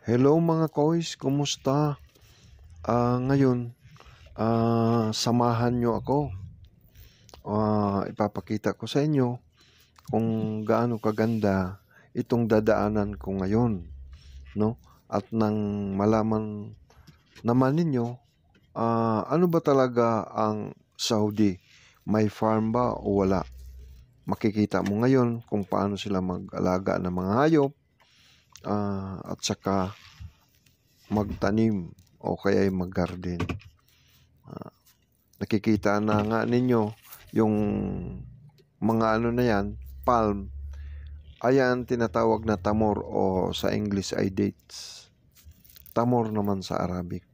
Hello mga kois, kumusta? Ngayon, samahan nyo ako. Ipapakita ko sa inyo kung gaano kaganda itong dadaanan ko ngayon, no? At nang malaman naman ninyo, ano ba talaga ang Saudi? May farm ba o wala? Makikita mo ngayon kung paano sila mag-alaga ng mga hayop, at saka magtanim o kaya mag-garden. Nakikita na nga ninyo yung mga ano na yan, palm. Ayan tinatawag na tamor o sa English ay dates. Tamor naman sa Arabic.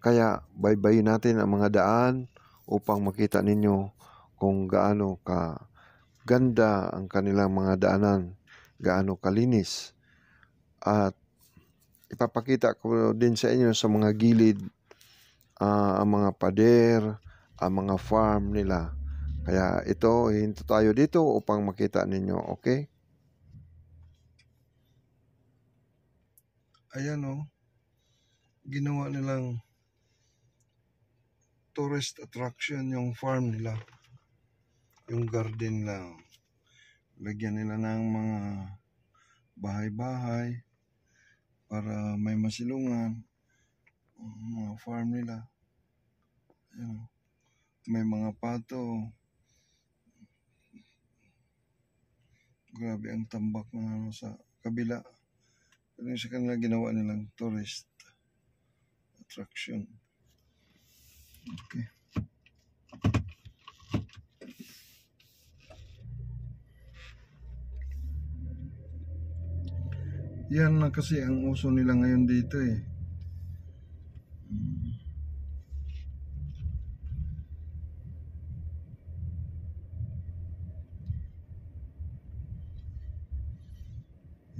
Kaya baybayin natin ang mga daan upang makita ninyo kung gaano ka ganda ang kanilang mga daanan, gaano kalinis. At ipapakita ko din sa inyo sa mga gilid ang mga pader, ang mga farm nila. Kaya ito, hinto tayo dito upang makita ninyo, okay? Ayan o, ginawa nilang tourist attraction yung farm nila. Yung garden lang. Lagyan nila ng mga bahay-bahay para may masilungan. Mga farm nila. Ayan, may mga pato. Grabe ang tambak ng ano sa kabila. Pero yung sa kanila ginawa nilang tourist attraction. Okay. Yan na kasi ang uso nila ngayon dito eh.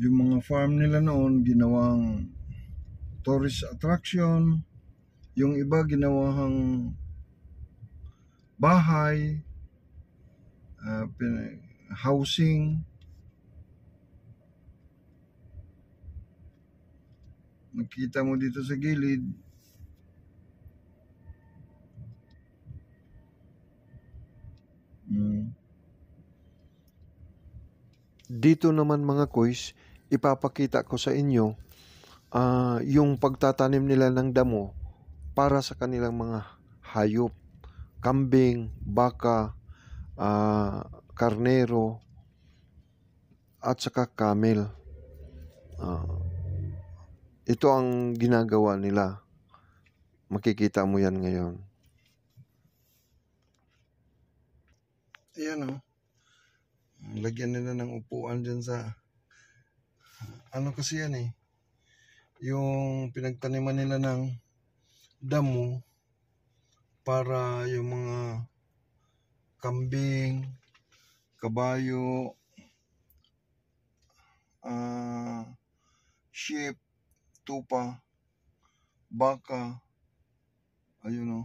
Yung mga farm nila noon ginawang tourist attraction, yung iba ginawang bahay, housing. Nakita mo dito sa gilid. Dito naman mga kois, ipapakita ko sa inyo yung pagtatanim nila ng damo para sa kanilang mga hayop, kambing, baka, karnero, at saka camel. Ito ang ginagawa nila. Makikita mo yan ngayon. Ayan o. Lagyan nila ng upuan dyan sa ano kasi yan eh. Yung pinagtaniman nila ng damo para yung mga kambing, kabayo, sheep, tupa, baka, ayun o.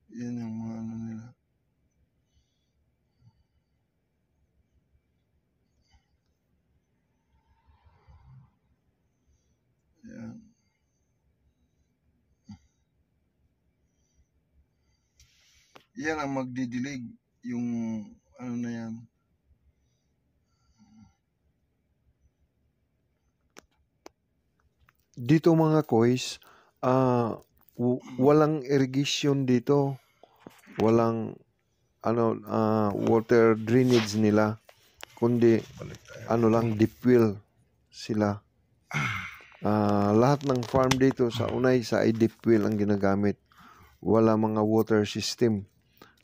Yan yung mga ano nila. Yan. Yan ang magdidilig. Yung ano na yan. Dito mga kois, walang irrigation dito. Walang water drainage nila, kundi ano lang, deep well sila. Lahat ng farm dito sa Unaysa ay deep well ang ginagamit. Wala mga water system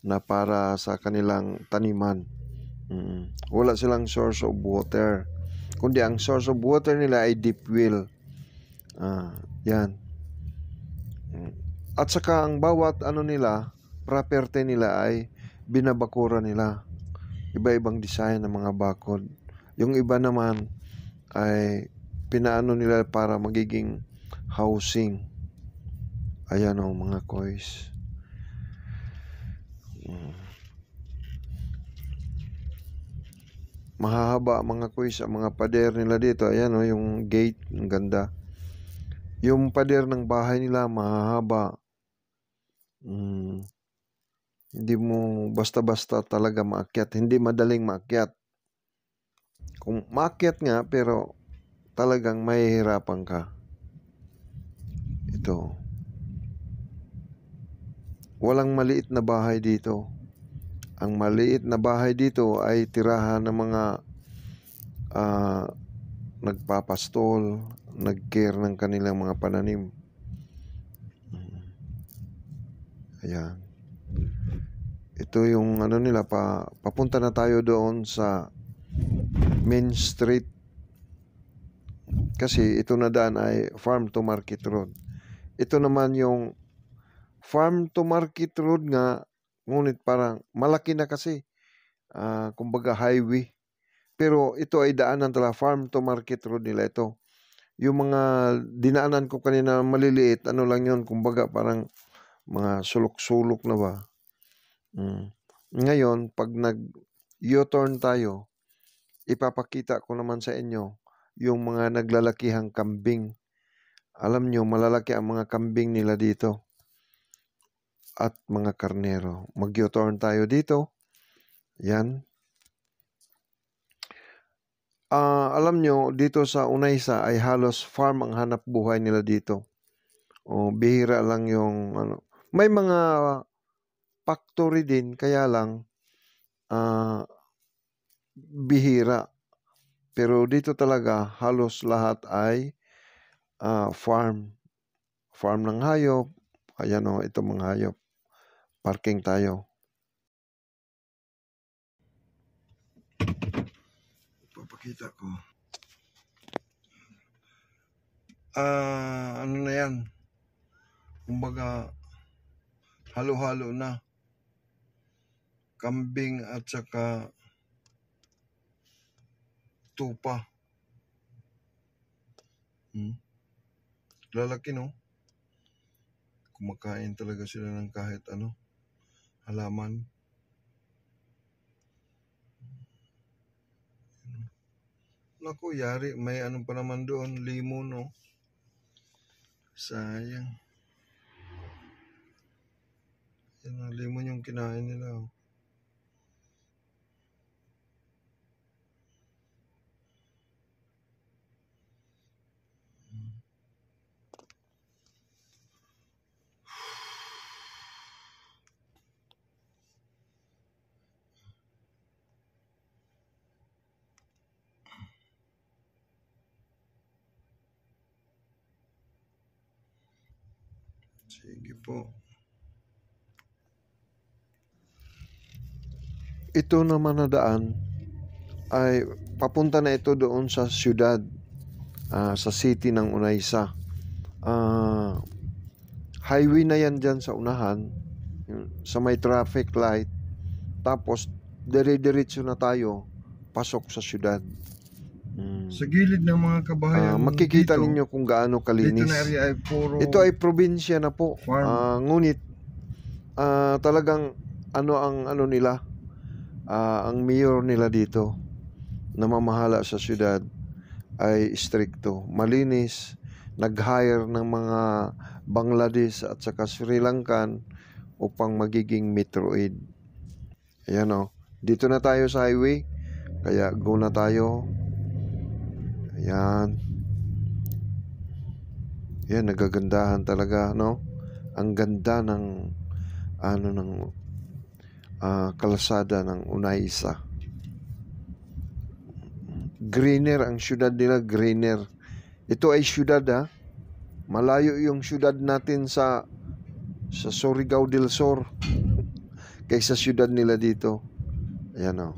na para sa kanilang taniman. Wala silang source of water, kundi ang source of water nila ay deep well. Yan. At saka ang bawat ano nila, property nila ay binabakura nila. Iba-ibang design ng mga bakod. Yung iba naman ay pinaano nila para magiging housing. Ayan o mga kois. mahahaba mga kuys ang mga pader nila dito. Ayan o, yung gate, ang ganda. Yung pader ng bahay nila mahahaba. Hindi mo basta-basta talaga maakyat. Hindi madaling maakyat. Kung maakyat nga, pero talagang mahihirapan ka. Ito. Walang maliit na bahay dito. Ang maliit na bahay dito ay tirahan ng mga nagpapastol, nag-care ng kanilang mga pananim. Ayan. Ito yung ano nila, papunta na tayo doon sa Main Street. Kasi ito na daan ay Farm to Market Road. Ito naman yung Farm to Market Road nga, ngunit parang malaki na kasi. Kumbaga highway. Pero ito ay daanan talaga, Farm to Market Road nila ito. Yung mga dinaanan ko kanina maliliit, ano lang yun, kumbaga parang mga sulok-sulok na ba. Ngayon, pag nag-U-turn tayo, ipapakita ko naman sa inyo yung mga naglalakihang kambing. Alam nyo, malalaki ang mga kambing nila dito at mga karnero. Mag-U-turn tayo dito. Yan. Alam nyo, dito sa Unaysa ay halos farm ang hanap buhay nila dito. Bihira lang yung ano. May mga factory din, kaya lang bihira. Pero dito talaga halos lahat ay farm. Farm ng hayop. Ayan o, ito mga hayop. Parking tayo. Papakita ko. Ano na yan? Kumbaga, halo-halo na. Kambing at saka tupa. Lalaki no? Kumakain talaga sila ng kahit ano, halaman. Naku, yari, may ano pa naman doon, limon no? Sayang. Yan ang limon yung kinain nila. Sige po. Ito naman na daan ay papunta na ito doon sa syudad, sa city ng Unaysa. Highway na yan dyan sa unahan, sa may traffic light. Tapos, dire-diretso na tayo, pasok sa syudad. Sa gilid ng mga kabahayan makikita dito, ninyo kung gaano kalinis. Dito na area ay puro ito ay probinsya na po. Ngunit, talagang ano nila, ang mayor nila dito, namamahala sa syudad, ay stricto, malinis, nag-hire ng mga Bangladesh at saka Sri Lankan upang magiging Metro Aid. Ayan o, dito na tayo sa highway, kaya go na tayo. Ayan. Yan, nagagandahan talaga, no? Ang ganda ng kalsada ng Unaysa. Greener ang syudad nila, greener. Ito ay syudad Malayo yung syudad natin sa Surigao del Sur kaysa syudad nila dito. Ayan o.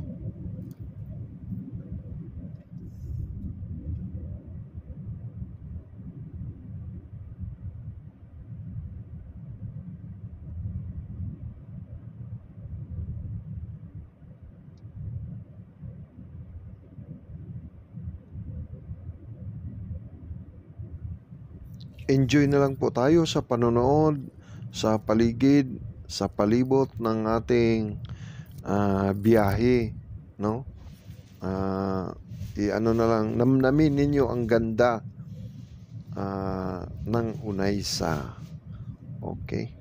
Enjoy na lang po tayo sa panonood, sa paligid, sa palibot ng ating biyahe, no? i-ano na lang, namnamin ninyo ang ganda ng Unaysa. Okay?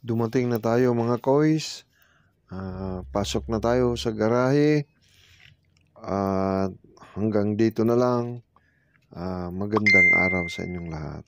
Dumating na tayo mga koys. Pasok na tayo sa garahe. Hanggang dito na lang. Magandang araw sa inyong lahat.